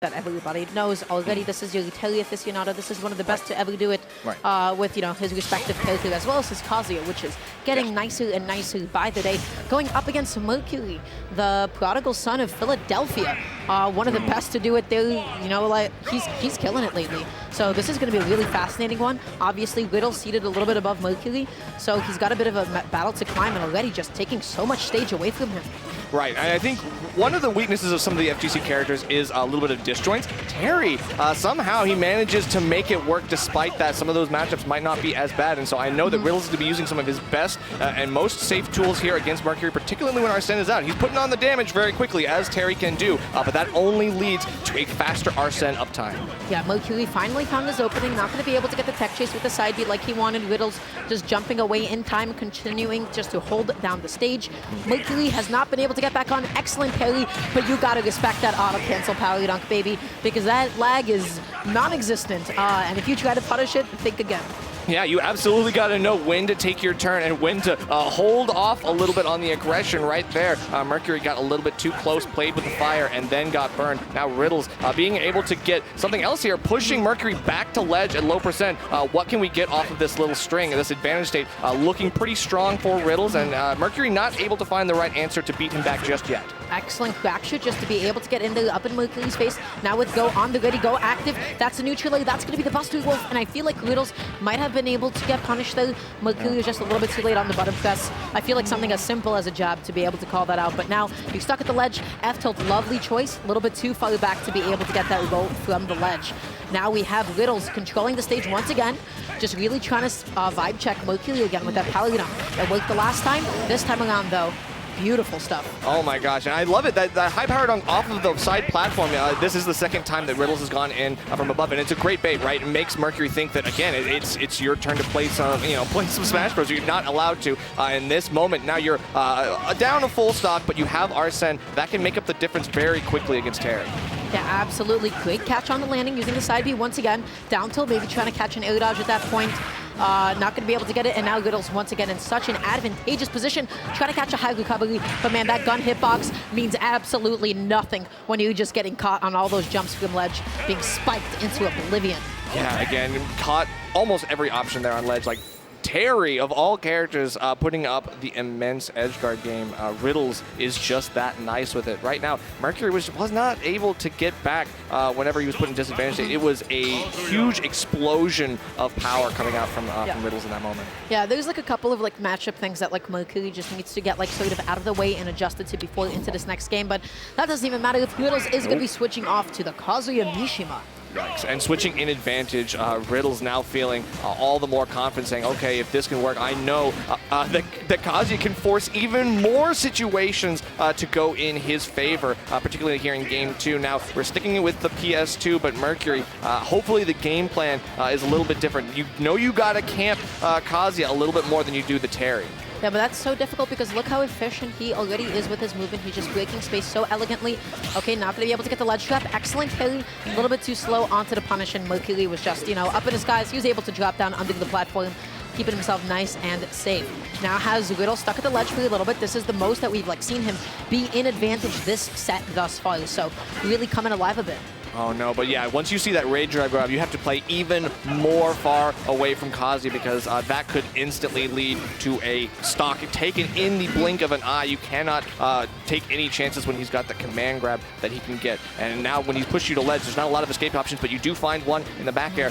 that everybody knows already. This is your Italia aficionado. This is one of the best to ever do it with, his respective character, as well as his Kazuya, which is getting nicer and nicer by the day. Going up against Mercury, the prodigal son of Philadelphia. One of the best to do it there. He's killing it lately. So this is going to be a really fascinating one. Obviously, Riddles seated a little bit above Mercury, so he's got a bit of a battle to climb, and already just taking so much stage away from him. Right, and I think one of the weaknesses of some of the FGC characters is a little bit of disjoints. Terry, somehow he manages to make it work despite that. Some of those matchups might not be as bad, and so I know that Riddles is going to be using some of his best and most safe tools here against Mercury, particularly when Arsene is out. He's putting on the damage very quickly, as Terry can do, but that only leads to a faster Arsene uptime. Yeah, Mercury finally found his opening, not going to be able to get the tech chase with the side beat like he wanted. Riddles just jumping away in time, continuing just to hold down the stage. Mercury has not been able to get back on. Excellent parry, but you gotta respect that auto cancel power dunk, baby, because that lag is non-existent. And if you try to punish it, think again. Yeah, you absolutely got to know when to take your turn and when to hold off a little bit on the aggression right there. Mercury got a little bit too close, played with the fire, and then got burned. Now Riddles being able to get something else here, pushing Mercury back to ledge at low percent. What can we get off of this little string, this advantage state? Looking pretty strong for Riddles, and Mercury not able to find the right answer to beat him back just yet. Excellent back shoot just to be able to get in there, up in Mercury's face. Now with Go on the ready, Go active. That's a neutral A. That's going to be the Buster Wolf, and I feel like Riddles might have been able to get punished there. Mercury was just a little bit too late on the button press. I feel like something as simple as a jab to be able to call that out, but now you're stuck at the ledge. F-tilt, lovely choice. A little bit too far back to be able to get that roll from the ledge. Now we have Riddles controlling the stage once again, just really trying to vibe check Mercury again with that power down. It worked the last time. This time around, though, beautiful stuff. Oh my gosh, and I love it. That high power dunk off of the side platform, this is the second time that Riddles has gone in from above, and it's a great bait, right? It makes Mercury think that, again, it's your turn to play some, play some Smash Bros. You're not allowed to in this moment. Now you're down a full stock, but you have Arsene. That can make up the difference very quickly against Terry. Yeah, absolutely. Great catch on the landing using the side B once again. Down tilt, maybe trying to catch an air dodge at that point. Not going to be able to get it, and now Riddles once again in such an advantageous position, trying to catch a high recovery, but man, that gun hitbox means absolutely nothing when you're just getting caught on all those jumps from ledge, being spiked into oblivion. Yeah, again, caught almost every option there on ledge, like Terry, of all characters, putting up the immense edgeguard game. Riddles is just that nice with it. Right now, Mercury was not able to get back whenever he was put in disadvantage. It was a huge explosion of power coming out from Riddles in that moment. Yeah, there's like a couple of matchup things that Mercury just needs to get sort of out of the way and adjusted to before into this next game, but that doesn't even matter if Riddles is going to be switching off to the Kazuya Mishima. Yikes. And switching in advantage, Riddles now feeling all the more confident, saying, okay, if this can work, I know that Kazuya can force even more situations to go in his favor, particularly here in Game 2. Now, we're sticking with the PS2, but Mercury, hopefully the game plan is a little bit different. You got to camp Kazuya a little bit more than you do the Terry. Yeah, but that's so difficult because look how efficient he already is with his movement. He's just breaking space so elegantly. Okay, not going to be able to get the ledge trap. Excellent parry. A little bit too slow onto the punish, and Mercury was just, up in his skies. He was able to drop down under the platform, keeping himself nice and safe. Now has Riddles stuck at the ledge for a little bit. This is the most that we've seen him be in advantage this set thus far. So really coming alive a bit. Oh no, but yeah, once you see that raid drive grab, you have to play even more far away from Kazuya, because that could instantly lead to a stock taken in the blink of an eye. You cannot take any chances when he's got the command grab that he can get. And now when he's pushed you to ledge, there's not a lot of escape options, but you do find one in the back air.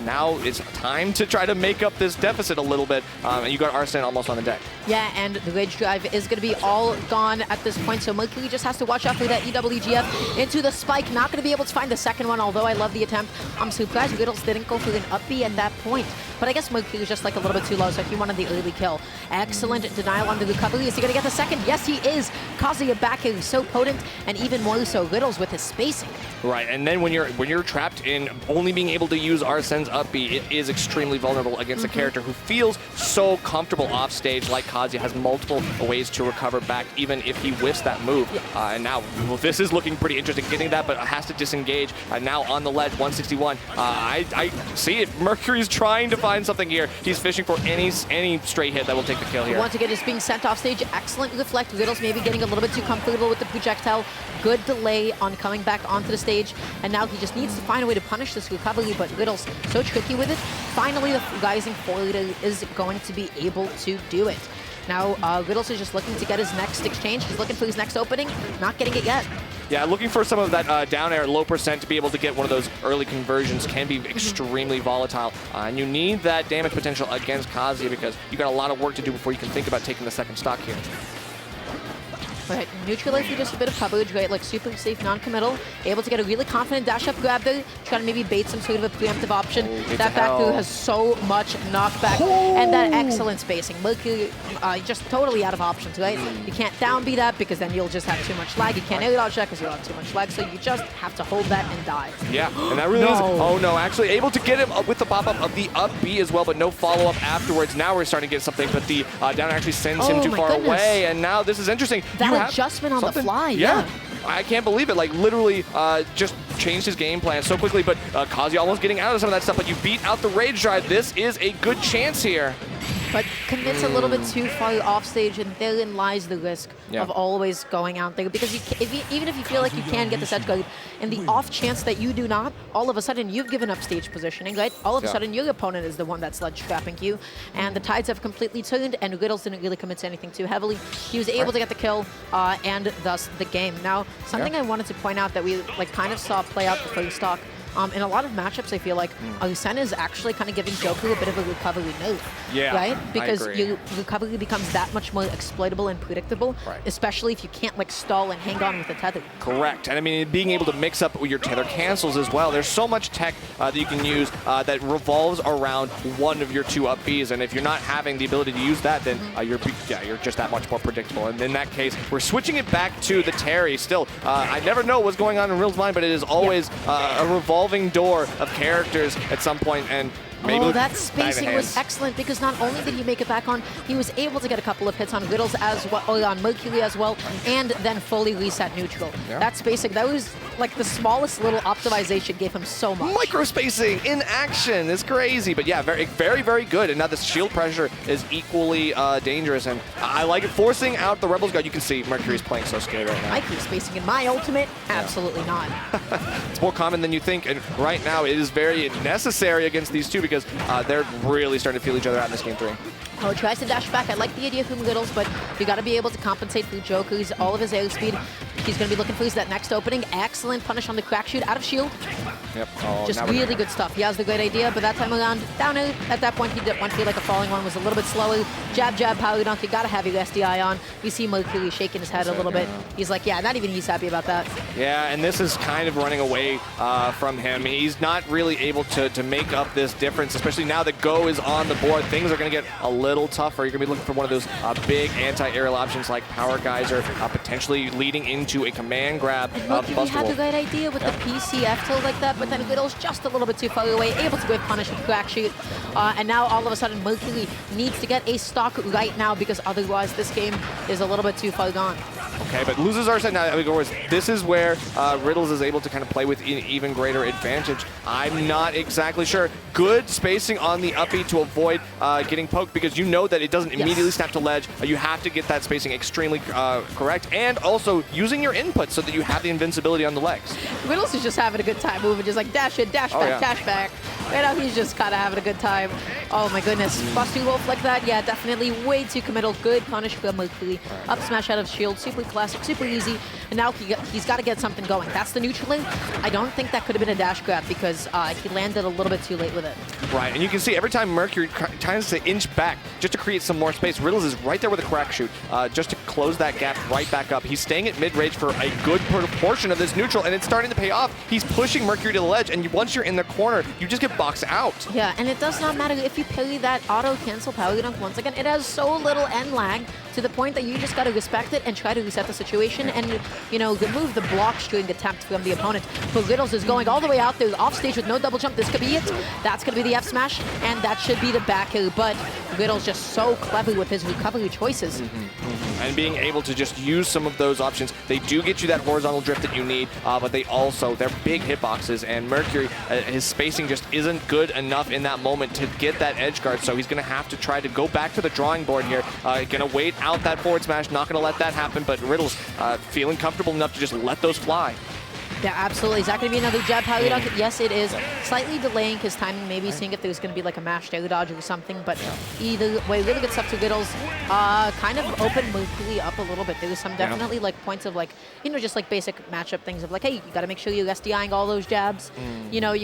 Now it's time to try to make up this deficit a little bit, and you got Arsene almost on the deck. Yeah, and the rage drive is going to be all gone at this point, so Mercury just has to watch out for that EWGF into the spike. Not going to be able to find the second one, although I love the attempt. I'm surprised Riddles didn't go for an up B at that point, but I guess Mercury was just a little bit too low, so he wanted the early kill. Excellent denial on the recovery. Is he going to get the second? Yes, he is. Kazuya back is so potent, and even more so Riddles with his spacing. Right, and then when you're trapped in only being able to use Arsene's up B, it is extremely vulnerable against a character who feels so comfortable off stage like Kazuya, has multiple ways to recover back, even if he whiffs that move. And now, this is looking pretty interesting, getting that, but has to disengage. Now on the ledge, 161. I see it. Mercury's trying to find something here. He's fishing for any straight hit that will take the kill here. Once again, just being sent off stage. Excellent reflect. Riddles maybe getting a little bit too comfortable with the projectile. Good delay on coming back onto the stage, and now he just needs to find a way to punish this recovery, but Riddles so tricky with it. Finally, the rising forward is going to be able to do it. Now, Riddles is just looking to get his next exchange. He's looking for his next opening, not getting it yet. Yeah, looking for some of that down air, low percent to be able to get one of those early conversions can be extremely volatile. And you need that damage potential against Kazuya because you got a lot of work to do before you can think about taking the second stock here. Right, neutralize through just a bit of coverage, right? Like super safe, non-committal. Able to get a really confident dash-up grab there. Trying to maybe bait some sort of a preemptive option. That back through has so much knockback and that excellent spacing. Mercury just totally out of options, right? You can't down B that because then you'll just have too much lag. You can't air dodge that because you'll have too much lag. So you just have to hold that and die. Yeah, and that really is. Oh no, actually able to get him with the pop-up of the up B as well, but no follow-up afterwards. Now we're starting to get something, but the down actually sends him too far away. And now this is interesting. That adjustment on the fly, yeah. I can't believe it. Like, literally just changed his game plan so quickly, but Kazuya almost getting out of some of that stuff, but you beat out the Rage Drive. This is a good chance here. But commits a little bit too far off stage, and therein lies the risk of always going out there. Because even if you feel like you can get the set guard, and the off chance that you do not, all of a sudden you've given up stage positioning, right? All of a sudden your opponent is the one that's ledge trapping you, and the tides have completely turned, and Riddles didn't really commit to anything too heavily. He was able to get the kill, and thus the game. Now, something I wanted to point out that we kind of saw play out the first stock. In a lot of matchups, I feel like Arsene is actually kind of giving Joku a bit of a recovery nerf, right? Because your recovery becomes that much more exploitable and predictable, especially if you can't stall and hang on with the tether. Correct, and I mean, being able to mix up your tether cancels as well. There's so much tech that you can use that revolves around one of your two up Bs, and if you're not having the ability to use that, then you're just that much more predictable. And in that case, we're switching it back to the Terry. Still, I never know what's going on in Riddles' mind, but it is always a revolving door of characters at some point, and maybe that spacing was excellent because not only did he make it back on, he was able to get a couple of hits on Riddles as well, or on Mercury as well, and then fully reset neutral. That spacing, that was like the smallest little optimization gave him so much. Micro spacing in action is crazy, but yeah, very, very, very good. And now the shield pressure is equally dangerous, and I like it. Forcing out the Rebels guard. You can see Mercury's playing so scared right now. Micro spacing in my ultimate? Absolutely not. It's more common than you think, and right now it is very necessary against these two because they're really starting to feel each other out in this game 3. Oh, tries to dash back. I like the idea from Riddles, but you got to be able to compensate for Joker's all of his airspeed. He's going to be looking for that next opening. Excellent punish on the crack shoot out of shield. Yep. Just really good stuff. He has the great idea, but that time around, down air, at that point, he didn't want to feel like a falling one, was a little bit slower. Jab, jab, power dunk. You got to have your SDI on. You see Mercury shaking his head a little bit. He's like, yeah, not even he's happy about that. Yeah, and this is kind of running away from him. He's not really able to make up this difference, especially now that Go is on the board. Things are going to get a little tougher. You're going to be looking for one of those big anti-aerial options like Power Geyser, potentially leading into a command grab. Mercury had the right idea with the PCF tilt like that, but then Riddles just a little bit too far away, able to whip punish with crack shoot. And now all of a sudden Mercury needs to get a stock right now because otherwise this game is a little bit too far gone. Okay, but loses our set now. This is where Riddles is able to kind of play with an even greater advantage. I'm not exactly sure. Good spacing on the up B to avoid getting poked because you know that it doesn't immediately snap to ledge. You have to get that spacing extremely correct, and also using your inputs so that you have the invincibility on the legs. Riddles is just having a good time moving, just like dash in, dash back, dash back. Right now he's just kind of having a good time. Oh my goodness, busting Wolf like that, yeah, definitely way too committal. Good punish from Mercury. Up smash out of shield, super classic, super easy. And now he's got to get something going. That's the neutral lane. I don't think that could have been a dash grab because he landed a little bit too late with it. Right, and you can see every time Mercury tries to inch back just to create some more space, Riddles is right there with a crack shoot just to close that gap right back up. He's staying at mid-range for a good portion of this neutral, and it's starting to pay off. He's pushing Mercury to the ledge, and once you're in the corner, you just get boxed out. Yeah, and it does not matter if you parry that auto-cancel power dunk once again. It has so little end lag to the point that you just got to respect it and try to reset the situation and, you know, remove the block string attempt from the opponent. But Riddles is going all the way out there, off stage with no double jump. This could be it. That's going to be the F smash, and that should be the back air. But Riddles just so clever with his recovery choices. And being able to just use some of those options. They do get you that horizontal drift that you need, but they're big hitboxes, and Mercury, his spacing just isn't good enough in that moment to get that edge guard, so he's going to have to try to go back to the drawing board here. Going to wait out that forward smash. Not going to let that happen, but Riddles feeling comfortable enough to just let those fly. Yeah, absolutely. Is that going to be another jab power dodge? Yes, it is. Slightly delaying his timing, maybe seeing if there's going to be like a mashed air dodge or something, but either way, really good stuff to Riddles. Kind of open Mercury up a little bit. There's some definitely like points of like, you know, just like basic matchup things of like, hey, you got to make sure you're SDIing all those jabs. You know, you